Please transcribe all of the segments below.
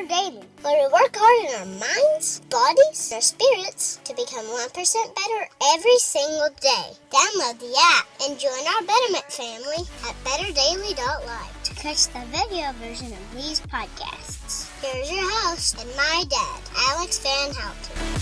better daily, where we work hard in our minds, bodies, and our spirits to become 1% better every single day. Download the app and join our Betterment family at betterdaily.live to catch the video version of these podcasts. Here's your host and my dad, Alex Van Houten.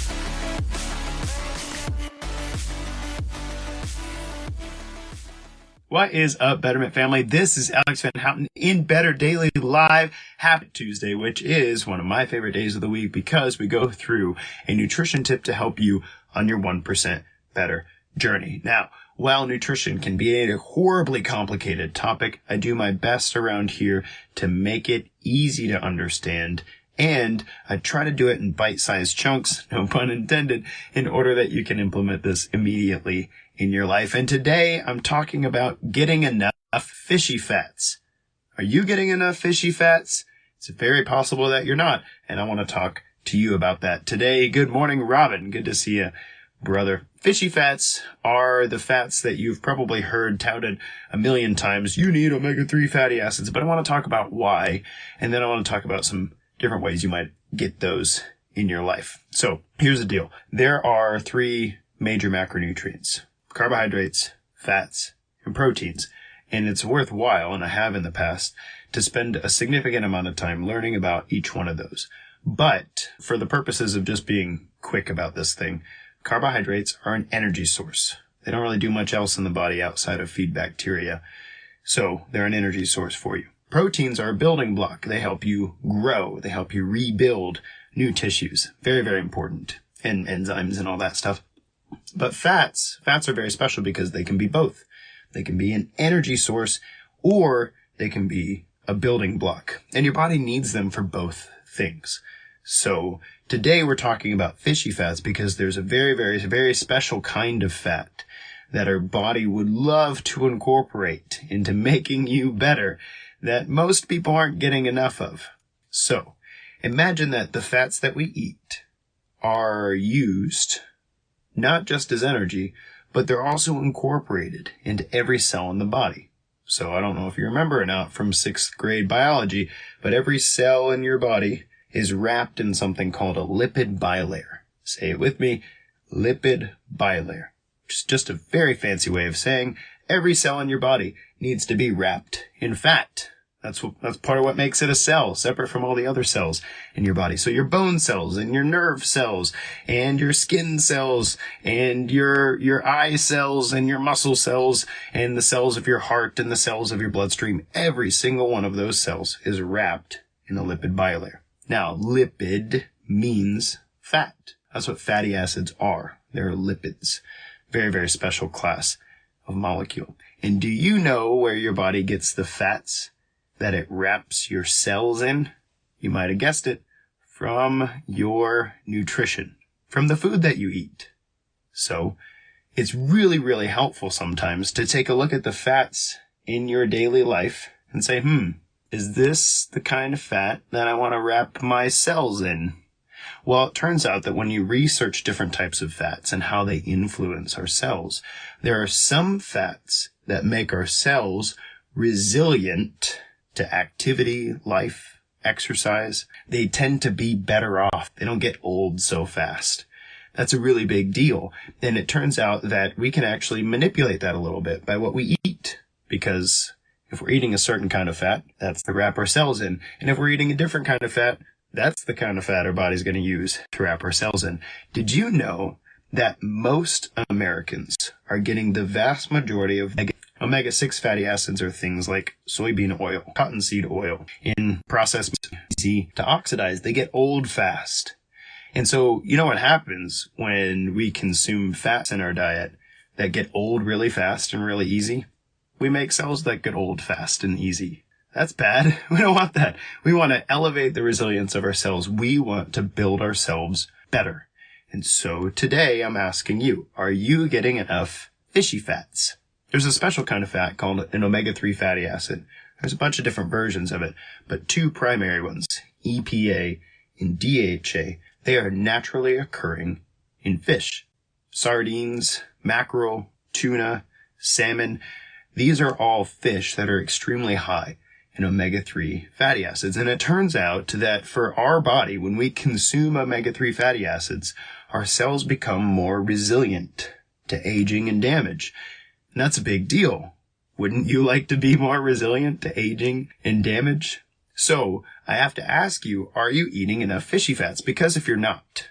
What is up, Betterment family? This is Alex Van Houten in Better Daily Live. Happy Tuesday, which is one of my favorite days of the week because we go through a nutrition tip to help you on your 1% better journey. Now, while nutrition can be a horribly complicated topic, I do my best around here to make it easy to understand, and I try to do it in bite-sized chunks, no pun intended, in order that you can implement this immediately in your life. And today I'm talking about getting enough fishy fats. Are you getting enough fishy fats? It's very possible that you're not, and I want to talk to you about that today. Good morning, Robin. Good to see you, brother. Fishy fats are the fats that you've probably heard touted a million times. You need omega-3 fatty acids, but I want to talk about why, and then I want to talk about some different ways you might get those in your life. So here's the deal. There are three major macronutrients: carbohydrates, fats, and proteins. And it's worthwhile, and I have in the past, to spend a significant amount of time learning about each one of those. But for the purposes of just being quick about this thing, carbohydrates are an energy source. They don't really do much else in the body outside of feed bacteria. So they're an energy source for you. Proteins are a building block. They help you grow. They help you rebuild new tissues. Very, very important. And enzymes and all that stuff. But fats are very special because they can be both. They can be an energy source, or they can be a building block. And your body needs them for both things. So today we're talking about fishy fats because there's a very, very, very special kind of fat that our body would love to incorporate into making you better that most people aren't getting enough of. So imagine that the fats that we eat are used not just as energy, but they're also incorporated into every cell in the body. So I don't know if you remember or not from 6th grade biology, but every cell in your body is wrapped in something called a lipid bilayer. Say it with me, lipid bilayer. Just a very fancy way of saying every cell in your body needs to be wrapped in fat. That's part of what makes it a cell, separate from all the other cells in your body. So your bone cells and your nerve cells and your skin cells and your eye cells and your muscle cells and the cells of your heart and the cells of your bloodstream, every single one of those cells is wrapped in a lipid bilayer. Now, lipid means fat. That's what fatty acids are. They're lipids. Very, very special class of molecule. And do you know where your body gets the fats that it wraps your cells in? You might have guessed it, from your nutrition, from the food that you eat. So it's really, really helpful sometimes to take a look at the fats in your daily life and say, is this the kind of fat that I want to wrap my cells in? Well, it turns out that when you research different types of fats and how they influence our cells, there are some fats that make our cells resilient to activity, life, exercise. They tend to be better off. They don't get old so fast. That's a really big deal. And it turns out that we can actually manipulate that a little bit by what we eat. Because if we're eating a certain kind of fat, that's to wrap our cells in. And if we're eating a different kind of fat, that's the kind of fat our body's going to use to wrap our cells in. Did you know that most Americans are getting the vast majority of omega-6 fatty acids are things like soybean oil, cottonseed oil, in processed easy to oxidize? They get old fast. And so, you know what happens when we consume fats in our diet that get old really fast and really easy? We make cells that get old fast and easy. That's bad. We don't want that. We want to elevate the resilience of our cells. We want to build ourselves better. And so today I'm asking you, are you getting enough fishy fats? There's a special kind of fat called an omega-3 fatty acid. There's a bunch of different versions of it, but two primary ones, EPA and DHA, they are naturally occurring in fish. Sardines, mackerel, tuna, salmon, these are all fish that are extremely high in omega-3 fatty acids. And it turns out that for our body, when we consume omega-3 fatty acids, our cells become more resilient to aging and damage. And that's a big deal. Wouldn't you like to be more resilient to aging and damage? So I have to ask you, are you eating enough fishy fats? Because if you're not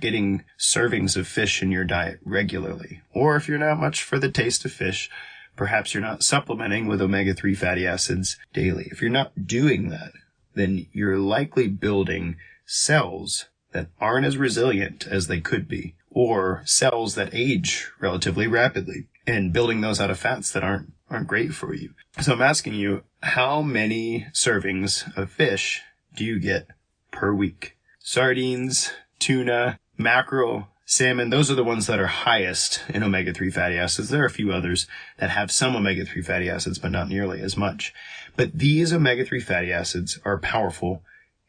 getting servings of fish in your diet regularly, or if you're not much for the taste of fish, perhaps you're not supplementing with omega-3 fatty acids daily. If you're not doing that, then you're likely building cells that aren't as resilient as they could be, or cells that age relatively rapidly, and building those out of fats that aren't great for you. So I'm asking you, how many servings of fish do you get per week? Sardines, tuna, mackerel, salmon, those are the ones that are highest in omega-3 fatty acids. There are a few others that have some omega-3 fatty acids, but not nearly as much. But these omega-3 fatty acids are powerful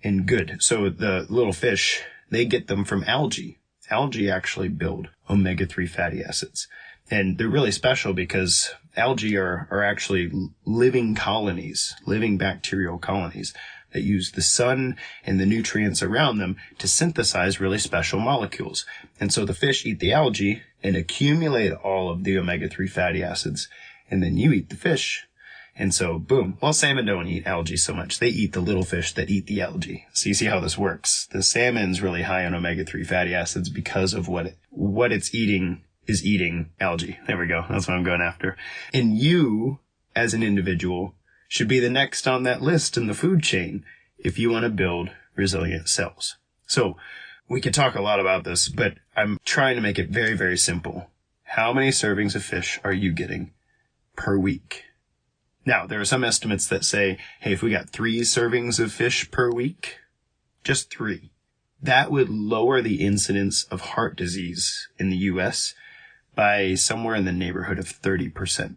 and good. So the little fish, they get them from algae. Algae actually build omega-3 fatty acids. And they're really special because algae are actually living colonies, living bacterial colonies that use the sun and the nutrients around them to synthesize really special molecules. And so the fish eat the algae and accumulate all of the omega-3 fatty acids, and then you eat the fish. And so, boom. Well, salmon don't eat algae so much. They eat the little fish that eat the algae. So you see how this works. The salmon's really high on omega-3 fatty acids because of what it's eating is eating algae. There we go. That's what I'm going after. And you, as an individual, should be the next on that list in the food chain if you want to build resilient cells. So we could talk a lot about this, but I'm trying to make it very, very simple. How many servings of fish are you getting per week? Now, there are some estimates that say, hey, if we got 3 servings of fish per week, just 3, that would lower the incidence of heart disease in the U.S. by somewhere in the neighborhood of 30%.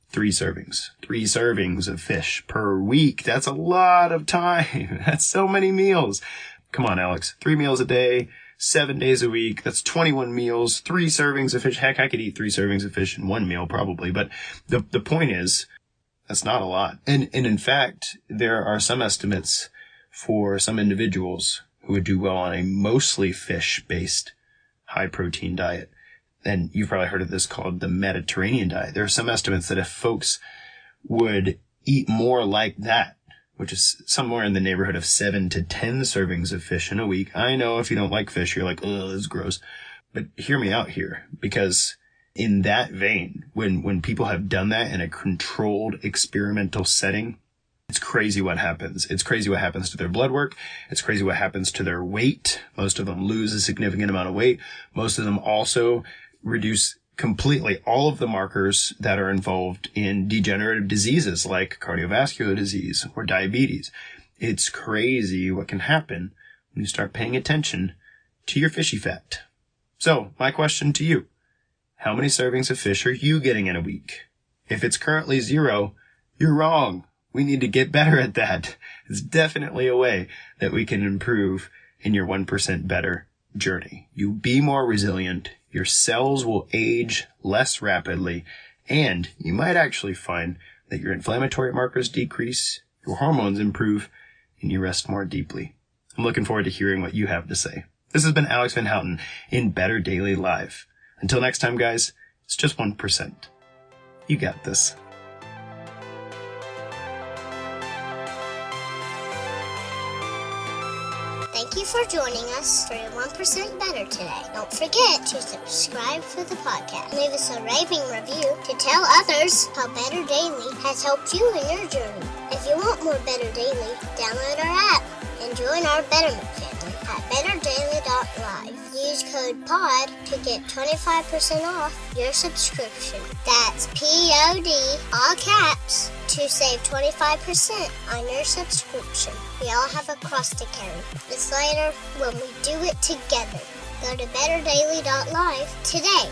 3 servings of fish per week. That's a lot of time. That's so many meals. Come on, Alex. 3 meals a day, 7 days a week. That's 21 meals, 3 servings of fish. Heck, I could eat 3 servings of fish in 1 meal probably. But the point is, that's not a lot. And in fact, there are some estimates for some individuals who would do well on a mostly fish-based high-protein diet. And you've probably heard of this called the Mediterranean diet. There are some estimates that if folks would eat more like that, which is somewhere in the neighborhood of 7 to 10 servings of fish in a week. I know if you don't like fish, you're like, oh, this is gross. But hear me out here, because in that vein, when people have done that in a controlled experimental setting, it's crazy what happens. It's crazy what happens to their blood work. It's crazy what happens to their weight. Most of them lose a significant amount of weight. Most of them also reduce completely all of the markers that are involved in degenerative diseases like cardiovascular disease or diabetes. It's crazy what can happen when you start paying attention to your fishy fat. So, my question to you, how many servings of fish are you getting in a week? If it's currently 0, you're wrong. We need to get better at that. It's definitely a way that we can improve in your 1% better journey. You'll be more resilient. Your cells will age less rapidly, and you might actually find that your inflammatory markers decrease, your hormones improve, and you rest more deeply. I'm looking forward to hearing what you have to say. This has been Alex Van Houten in Better Daily Live. Until next time, guys, it's just 1%. You got this. Thank you for joining us for your 1% Better today. Don't forget to subscribe for the podcast. Leave us a raving review to tell others how Better Daily has helped you in your journey. If you want more Better Daily, download our app and join our Betterment family at betterdaily.live. Use code POD to get 25% off your subscription. That's POD, all caps, to save 25% on your subscription. We all have a cross to carry. It's lighter when we do it together. Go to betterdaily.live today.